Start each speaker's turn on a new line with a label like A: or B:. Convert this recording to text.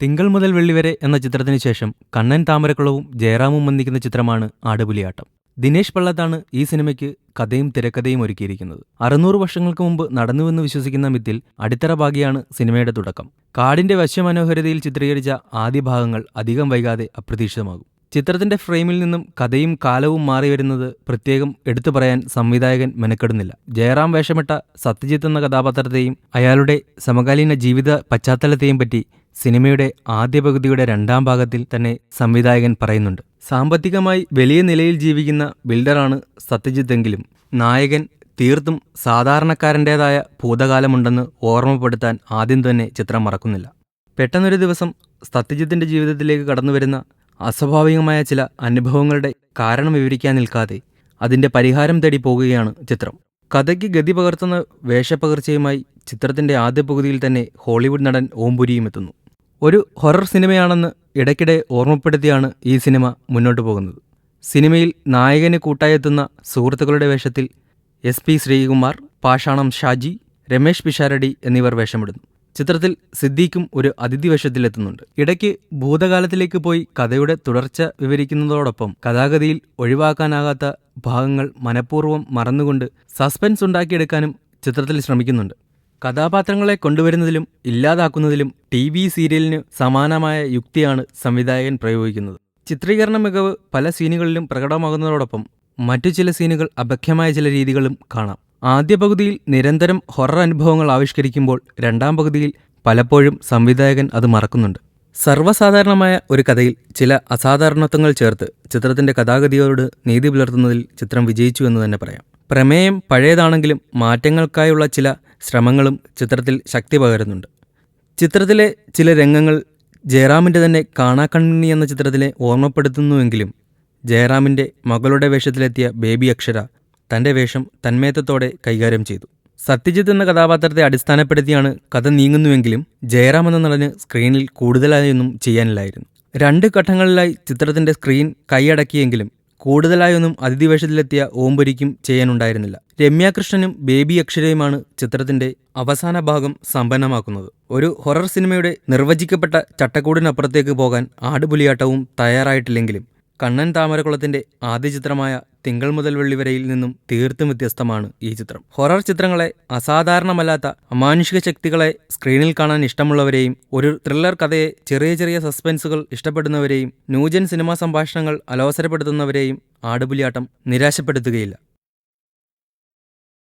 A: തിങ്കൾ മുതൽ വെള്ളി വരെ എന്ന ചിത്രത്തിനു ശേഷം കണ്ണൻ താമരക്കുളവും ജയറാമും വന്നിക്കുന്ന ചിത്രമാണ് ആടുപുലിയാട്ടം. ദിനേശ് പള്ളത്താണ് ഈ സിനിമയ്ക്ക് കഥയും തിരക്കഥയും ഒരുക്കിയിരിക്കുന്നത്. 600 വർഷങ്ങൾക്ക് മുമ്പ് നടന്നുവെന്ന് വിശ്വസിക്കുന്ന മിത്തിൽ അടിത്തറ പാകിയാണ് സിനിമയുടെ തുടക്കം. കാടിന്റെ വശ്യമനോഹരതയിൽ ചിത്രീകരിച്ച ആദ്യ ഭാഗങ്ങൾ അധികം വൈകാതെ അപ്രതീക്ഷിതമാകും. ചിത്രത്തിന്റെ ഫ്രെയിമിൽ നിന്നും കഥയും കാലവും മാറിവരുന്നത് പ്രത്യേകം എടുത്തു പറയാൻ സംവിധായകൻ മെനക്കെടുന്നില്ല. ജയറാം വേഷമിട്ട സത്യജിത്ത് എന്ന കഥാപാത്രത്തെയും അയാളുടെ സമകാലീന ജീവിത പശ്ചാത്തലത്തെയും പറ്റി സിനിമയുടെ ആദ്യ പകുതിയുടെ രണ്ടാം ഭാഗത്തിൽ തന്നെ സംവിധായകൻ പറയുന്നുണ്ട്. സാമ്പത്തികമായി വലിയ നിലയിൽ ജീവിക്കുന്ന ബിൽഡറാണ് സത്യജിത്തെങ്കിലും നായകൻ തീർത്തും സാധാരണക്കാരൻ്റെതായ ഭൂതകാലമുണ്ടെന്ന് ഓർമ്മപ്പെടുത്താൻ ആദ്യം തന്നെ ചിത്രം മറക്കുന്നില്ല. പെട്ടെന്നൊരു ദിവസം സത്യജിത്തിന്റെ ജീവിതത്തിലേക്ക് കടന്നുവരുന്ന അസ്വാഭാവികമായ ചില അനുഭവങ്ങളുടെ കാരണം വിവരിക്കാൻ നിൽക്കാതെ അതിന്റെ പരിഹാരം തേടി പോകുകയാണ് ചിത്രം. കഥയ്ക്ക് ഗതി പകർത്തുന്ന വേഷപ്പകർച്ചയുമായി ചിത്രത്തിന്റെ ആദ്യ പകുതിയിൽ തന്നെ ഹോളിവുഡ് നടൻ ഓം പുരിയും എത്തുന്നു. ഒരു ഹൊറർ സിനിമയാണെന്ന് ഇടയ്ക്കിടെ ഓർമ്മപ്പെടുത്തിയാണ് ഈ സിനിമ മുന്നോട്ടു പോകുന്നത്. സിനിമയിൽ നായകന് കൂട്ടായെത്തുന്ന സുഹൃത്തുക്കളുടെ വേഷത്തിൽ SP ശ്രീകുമാർ, പാഷാണം ഷാജി, രമേഷ് പിഷാരടി എന്നിവർ വേഷമിടുന്നു. ചിത്രത്തിൽ സിദ്ദീഖും ഒരു അതിഥി വേഷത്തിലെത്തുന്നുണ്ട്. ഇടയ്ക്ക് ഭൂതകാലത്തിലേക്ക് പോയി കഥയുടെ തുടർച്ച വിവരിക്കുന്നതോടൊപ്പം കഥാഗതിയിൽ ഒഴിവാക്കാനാകാത്ത ഭാഗങ്ങൾ മനഃപൂർവ്വം മറന്നുകൊണ്ട് സസ്പെൻസ് ഉണ്ടാക്കിയെടുക്കാനും ചിത്രത്തിൽ ശ്രമിക്കുന്നുണ്ട്. കഥാപാത്രങ്ങളെ കൊണ്ടുവരുന്നതിലും ഇല്ലാതാക്കുന്നതിലും TV സീരിയലിന് സമാനമായ യുക്തിയാണ് സംവിധായകൻ പ്രയോഗിക്കുന്നത്. ചിത്രീകരണ മികവ് പല സീനുകളിലും പ്രകടമാകുന്നതോടൊപ്പം മറ്റു ചില സീനുകൾ അപഖ്യമായ ചില രീതികളും കാണാം. ആദ്യ പകുതിയിൽ നിരന്തരം ഹൊറർ അനുഭവങ്ങൾ ആവിഷ്കരിക്കുമ്പോൾ രണ്ടാം പകുതിയിൽ പലപ്പോഴും സംവിധായകൻ അത് മറക്കുന്നുണ്ട്. സർവ്വസാധാരണമായ ഒരു കഥയിൽ ചില അസാധാരണത്വങ്ങൾ ചേർത്ത് ചിത്രത്തിന്റെ കഥാഗതിയോട് നീതി പുലർത്തുന്നതിൽ ചിത്രം വിജയിച്ചു എന്ന് തന്നെ പറയാം. പ്രമേയം പഴയതാണെങ്കിലും മാറ്റങ്ങൾക്കായുള്ള ചില ശ്രമങ്ങളും ചിത്രത്തിൽ ശക്തി പകരുന്നുണ്ട്. ചിത്രത്തിലെ ചില രംഗങ്ങൾ ജയറാമിൻ്റെ തന്നെ കാണാക്കണ്ണി എന്ന ചിത്രത്തിലെ ഓർമ്മപ്പെടുത്തുന്നുവെങ്കിലും ജയറാമിൻ്റെ മകളുടെ വേഷത്തിലെത്തിയ ബേബി അക്ഷര തൻ്റെ വേഷം തന്മയത്വത്തോടെ കൈകാര്യം ചെയ്തു. സത്യജിത്ത് എന്ന കഥാപാത്രത്തെ അടിസ്ഥാനപ്പെടുത്തിയാണ് കഥ നീങ്ങുന്നുവെങ്കിലും ജയറാം എന്ന നടന് സ്ക്രീനിൽ കൂടുതലായൊന്നും ചെയ്യാനില്ലായിരുന്നു. 2 ഘട്ടങ്ങളിലായി ചിത്രത്തിന്റെ സ്ക്രീൻ കൈയടക്കിയെങ്കിലും കൂടുതലായൊന്നും അതിഥി വേഷത്തിലെത്തിയ ഓംപുരിക്കും ചെയ്യാനുണ്ടായിരുന്നില്ല. രമ്യ കൃഷ്ണനും ബേബി അക്ഷരയുമാണ് ചിത്രത്തിന്റെ അവസാന ഭാഗം സമ്പന്നമാക്കുന്നത്. ഒരു ഹൊറർ സിനിമയുടെ നിർവചിക്കപ്പെട്ട ചട്ടക്കൂടിനപ്പുറത്തേക്ക് പോകാൻ ആടുപുലിയാട്ടവും തയ്യാറായിട്ടില്ലെങ്കിലും കണ്ണൻ താമരക്കുളത്തിന്റെ ആദ്യ ചിത്രമായ തിങ്കൾ മുതൽ വെള്ളി വരെയിൽ നിന്നും തീർത്തും വ്യത്യസ്തമാണ് ഈ ചിത്രം. ഹൊറർ ചിത്രങ്ങളെ, അസാധാരണമല്ലാത്ത അമാനുഷിക ശക്തികളെ സ്ക്രീനിൽ കാണാൻ ഇഷ്ടമുള്ളവരെയും ഒരു ത്രില്ലർ കഥയെ ചെറിയ ചെറിയ സസ്പെൻസുകൾ ഇഷ്ടപ്പെടുന്നവരെയും ന്യൂജൻ സിനിമാ സംഭാഷണങ്ങൾ അലോസരപ്പെടുത്തുന്നവരെയും ആടുപുലിയാട്ടം നിരാശപ്പെടുത്തുകയില്ല.